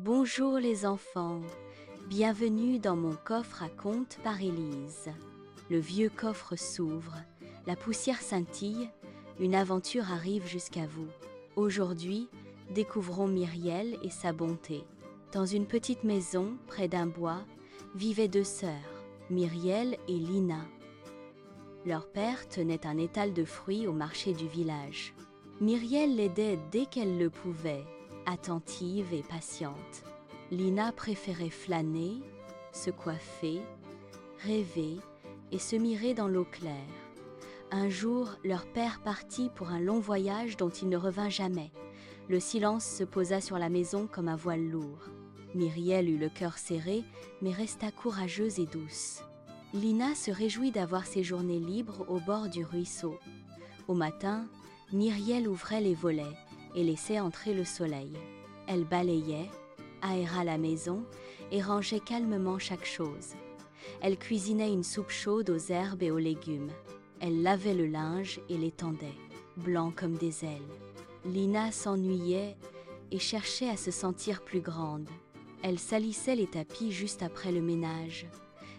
Bonjour les enfants, bienvenue dans mon coffre à contes par Élise. Le vieux coffre s'ouvre, la poussière scintille, une aventure arrive jusqu'à vous. Aujourd'hui, découvrons Myriel et sa bonté. Dans une petite maison, près d'un bois, vivaient deux sœurs, Myriel et Lina. Leur père tenait un étal de fruits au marché du village. Myriel l'aidait dès qu'elle le pouvait, attentive et patiente. Lina préférait flâner, se coiffer, rêver et se mirer dans l'eau claire. Un jour, leur père partit pour un long voyage dont il ne revint jamais. Le silence se posa sur la maison comme un voile lourd. Myriel eut le cœur serré, mais resta courageuse et douce. Lina se réjouit d'avoir ses journées libres au bord du ruisseau. Au matin, Myriel ouvrait les volets et laissait entrer le soleil. Elle balayait, aéra la maison et rangeait calmement chaque chose. Elle cuisinait une soupe chaude aux herbes et aux légumes. Elle lavait le linge et l'étendait, blanc comme des ailes. Lina s'ennuyait et cherchait à se sentir plus grande. Elle salissait les tapis juste après le ménage.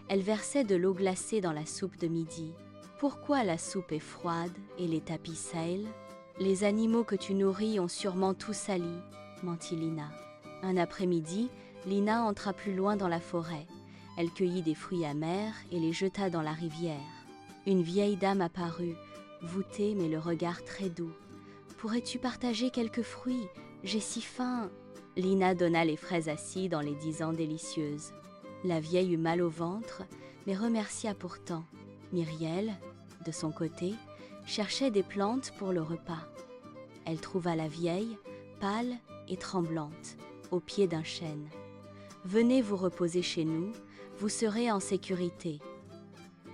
Elle versait de l'eau glacée dans la soupe de midi. Pourquoi la soupe est froide et les tapis sèlent ? Les animaux que tu nourris ont sûrement tout sali, mentit Lina. Un après-midi, Lina entra plus loin dans la forêt. Elle cueillit des fruits amers et les jeta dans la rivière. Une vieille dame apparut, voûtée mais le regard très doux. « Pourrais-tu partager quelques fruits ? J'ai si faim !» Lina donna les fraises acides en les disant délicieuses. La vieille eut mal au ventre, mais remercia pourtant. Myriel, de son côté, cherchait des plantes pour le repas. Elle trouva la vieille, pâle et tremblante, au pied d'un chêne. « Venez vous reposer chez nous, vous serez en sécurité. »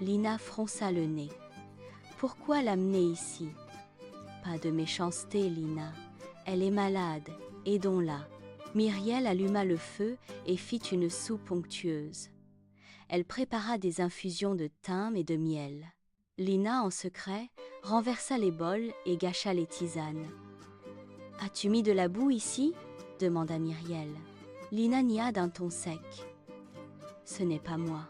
Lina fronça le nez. « Pourquoi l'amener ici ? » « Pas de méchanceté, Lina. Elle est malade, aidons-la. » Myriel alluma le feu et fit une soupe onctueuse. Elle prépara des infusions de thym et de miel. Lina, en secret, renversa les bols et gâcha les tisanes. « As-tu mis de la boue ici ?» demanda Myriel. Lina nia d'un ton sec. « Ce n'est pas moi. »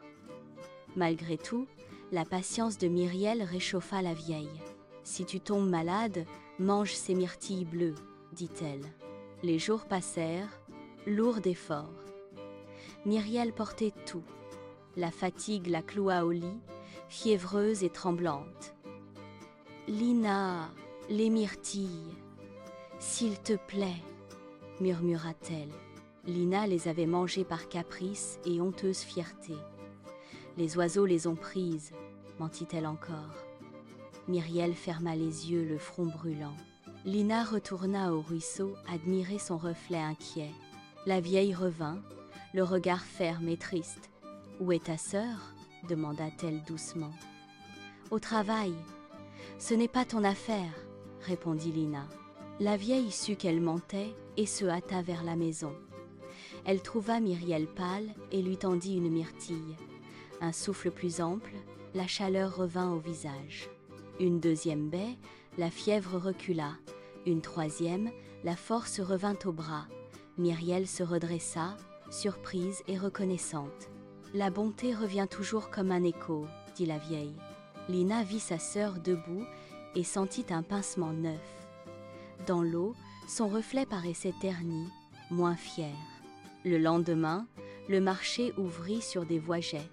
Malgré tout, la patience de Myriel réchauffa la vieille. « Si tu tombes malade, mange ces myrtilles bleues, » dit-elle. Les jours passèrent, lourds d'efforts. Myriel portait tout. La fatigue la cloua au lit, fiévreuse et tremblante. « Lina, les myrtilles, s'il te plaît, » murmura-t-elle. Lina les avait mangées par caprice et honteuse fierté. « Les oiseaux les ont prises, » mentit-elle encore. Myriel ferma les yeux, le front brûlant. Lina retourna au ruisseau admirer son reflet inquiet. La vieille revint, le regard ferme et triste. « Où est ta sœur ?» demanda-t-elle doucement. « Au travail. »« Ce n'est pas ton affaire, » répondit Lina. La vieille sut qu'elle mentait et se hâta vers la maison. Elle trouva Myriel pâle et lui tendit une myrtille. Un souffle plus ample, la chaleur revint au visage. Une deuxième baie, la fièvre recula. Une troisième, la force revint au bras. Myriel se redressa, surprise et reconnaissante. « La bonté revient toujours comme un écho, » dit la vieille. Lina vit sa sœur debout et sentit un pincement neuf. Dans l'eau, son reflet paraissait terni, moins fier. Le lendemain, le marché ouvrit sur des voies jets.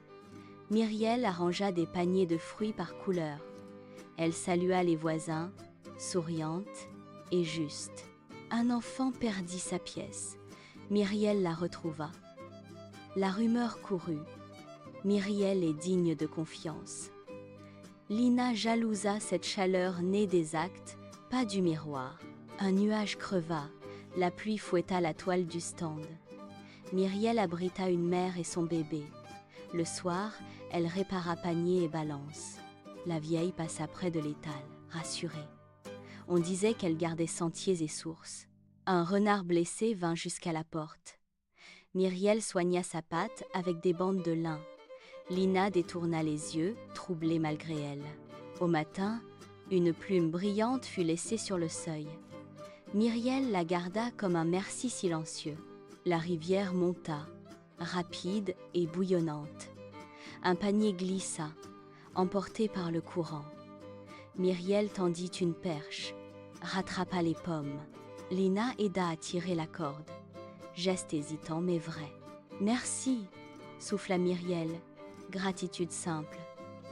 Myriel arrangea des paniers de fruits par couleur. Elle salua les voisins, souriante et juste. Un enfant perdit sa pièce. Myriel la retrouva. La rumeur courut. Myriel est digne de confiance. Lina jalousa cette chaleur née des actes, pas du miroir. Un nuage creva, la pluie fouetta la toile du stand. Myriel abrita une mère et son bébé. Le soir, elle répara panier et balance. La vieille passa près de l'étal, rassurée. On disait qu'elle gardait sentiers et sources. Un renard blessé vint jusqu'à la porte. Myriel soigna sa patte avec des bandes de lin. Lina détourna les yeux, troublée malgré elle. Au matin, une plume brillante fut laissée sur le seuil. Myriel la garda comme un merci silencieux. La rivière monta, rapide et bouillonnante. Un panier glissa, emporté par le courant. Myriel tendit une perche, rattrapa les pommes. Lina aida à tirer la corde. Geste hésitant mais vrai. « Merci !» souffla Myriel. Gratitude simple.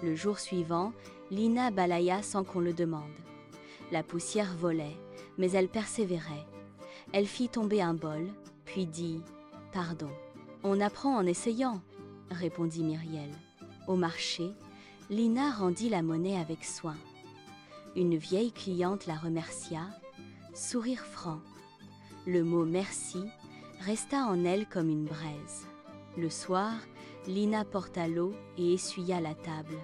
Le jour suivant, Lina balaya sans qu'on le demande. La poussière volait, mais elle persévérait. Elle fit tomber un bol, puis dit « Pardon ». « On apprend en essayant », répondit Myriel. Au marché, Lina rendit la monnaie avec soin. Une vieille cliente la remercia, sourire franc. Le mot « merci » resta en elle comme une braise. Le soir, Lina porta l'eau et essuya la table.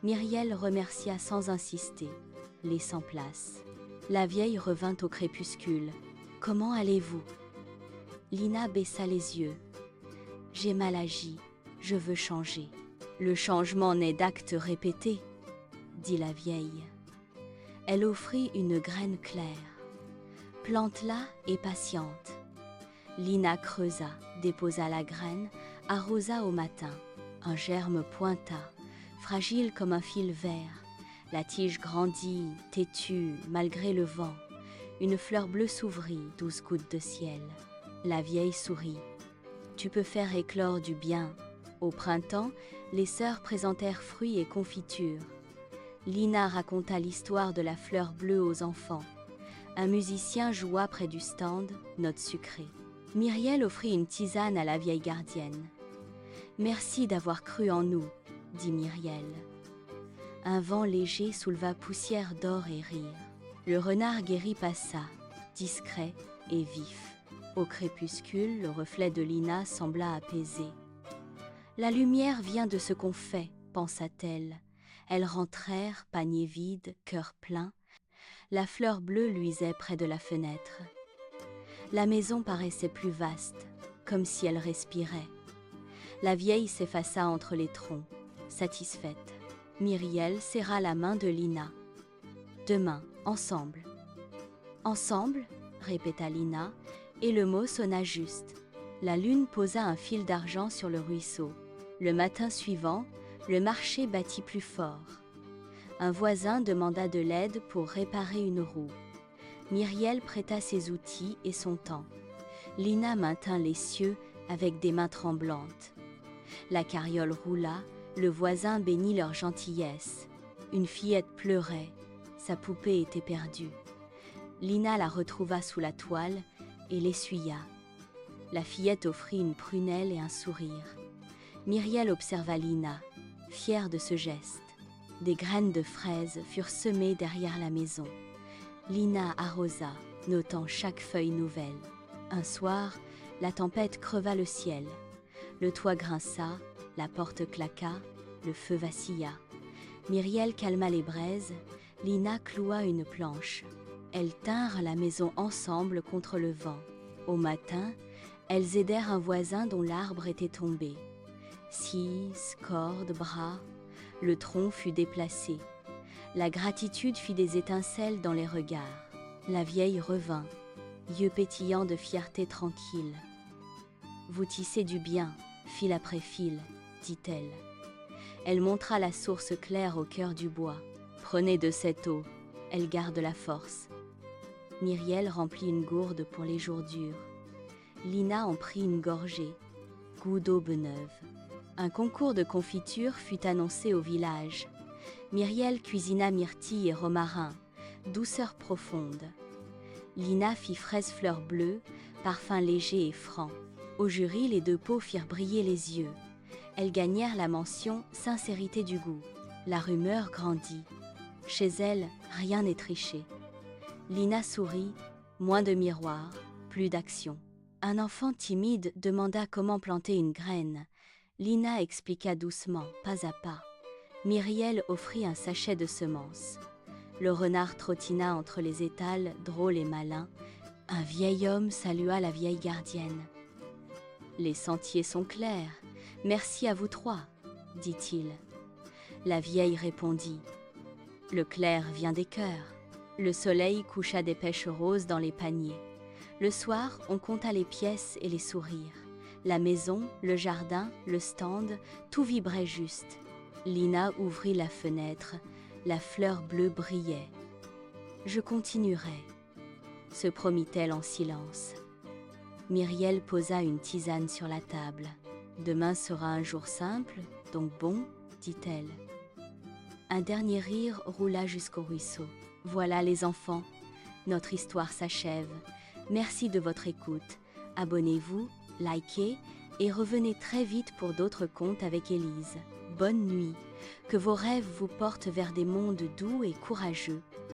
Myriel remercia sans insister, laissant place. La vieille revint au crépuscule. « Comment allez-vous » Lina baissa les yeux. « J'ai mal agi, je veux changer. »« Le changement naît d'actes répétés, » dit la vieille. Elle offrit une graine claire. « Plante-la et patiente. » Lina creusa, déposa la graine, arrosa au matin. Un germe pointa, fragile comme un fil vert. La tige grandit, têtue, malgré le vent. Une fleur bleue s'ouvrit, 12 gouttes de ciel. La vieille sourit. « Tu peux faire éclore du bien. » Au printemps, les sœurs présentèrent fruits et confitures. Lina raconta l'histoire de la fleur bleue aux enfants. Un musicien joua près du stand, notes sucrées. Myriel offrit une tisane à la vieille gardienne. « Merci d'avoir cru en nous, » dit Myriel. Un vent léger souleva poussière d'or et rire. Le renard guéri passa, discret et vif. Au crépuscule, le reflet de Lina sembla apaisé. « La lumière vient de ce qu'on fait, » pensa-t-elle. Elles rentrèrent, panier vide, cœur plein. La fleur bleue luisait près de la fenêtre. La maison paraissait plus vaste, comme si elle respirait. La vieille s'effaça entre les troncs, satisfaite. Myriel serra la main de Lina. « Demain, ensemble. »« Ensemble ?» répéta Lina, et le mot sonna juste. La lune posa un fil d'argent sur le ruisseau. Le matin suivant, le marché battit plus fort. Un voisin demanda de l'aide pour réparer une roue. Myriel prêta ses outils et son temps. Lina maintint les cieux avec des mains tremblantes. La carriole roula, le voisin bénit leur gentillesse. Une fillette pleurait, sa poupée était perdue. Lina la retrouva sous la toile et l'essuya. La fillette offrit une prunelle et un sourire. Myriel observa Lina, fière de ce geste. Des graines de fraises furent semées derrière la maison. Lina arrosa, notant chaque feuille nouvelle. Un soir, la tempête creva le ciel. Le toit grinça, la porte claqua, le feu vacilla. Myriel calma les braises, Lina cloua une planche. Elles tinrent la maison ensemble contre le vent. Au matin, elles aidèrent un voisin dont l'arbre était tombé. Scies, cordes, bras, le tronc fut déplacé. La gratitude fit des étincelles dans les regards. La vieille revint, yeux pétillants de fierté tranquille. « Vous tissez du bien, fil après fil, » dit-elle. Elle montra la source claire au cœur du bois. « Prenez de cette eau, elle garde la force. » Myriel remplit une gourde pour les jours durs. Lina en prit une gorgée, goût d'aube neuve. Un concours de confiture fut annoncé au village. Myriel cuisina myrtille et romarin, douceur profonde. Lina fit fraise fleur bleue, parfum léger et franc. Au jury, les deux pots firent briller les yeux. Elles gagnèrent la mention « sincérité du goût ». La rumeur grandit. Chez elle, rien n'est triché. Lina sourit, moins de miroirs, plus d'action. Un enfant timide demanda comment planter une graine. Lina expliqua doucement, pas à pas. Myriel offrit un sachet de semences. Le renard trottina entre les étals, drôle et malin. Un vieil homme salua la vieille gardienne. « Les sentiers sont clairs. Merci à vous trois, » dit-il. La vieille répondit. « Le clair vient des cœurs. » Le soleil coucha des pêches roses dans les paniers. Le soir, on compta les pièces et les sourires. La maison, le jardin, le stand, tout vibrait juste. Lina ouvrit la fenêtre, la fleur bleue brillait. « Je continuerai », se promit-elle en silence. Myriel posa une tisane sur la table. « Demain sera un jour simple, donc bon, dit-elle. Un dernier rire roula jusqu'au ruisseau. Voilà les enfants, notre histoire s'achève. Merci de votre écoute. Abonnez-vous, likez et revenez très vite pour d'autres contes avec Élise. Bonne nuit, que vos rêves vous portent vers des mondes doux et courageux.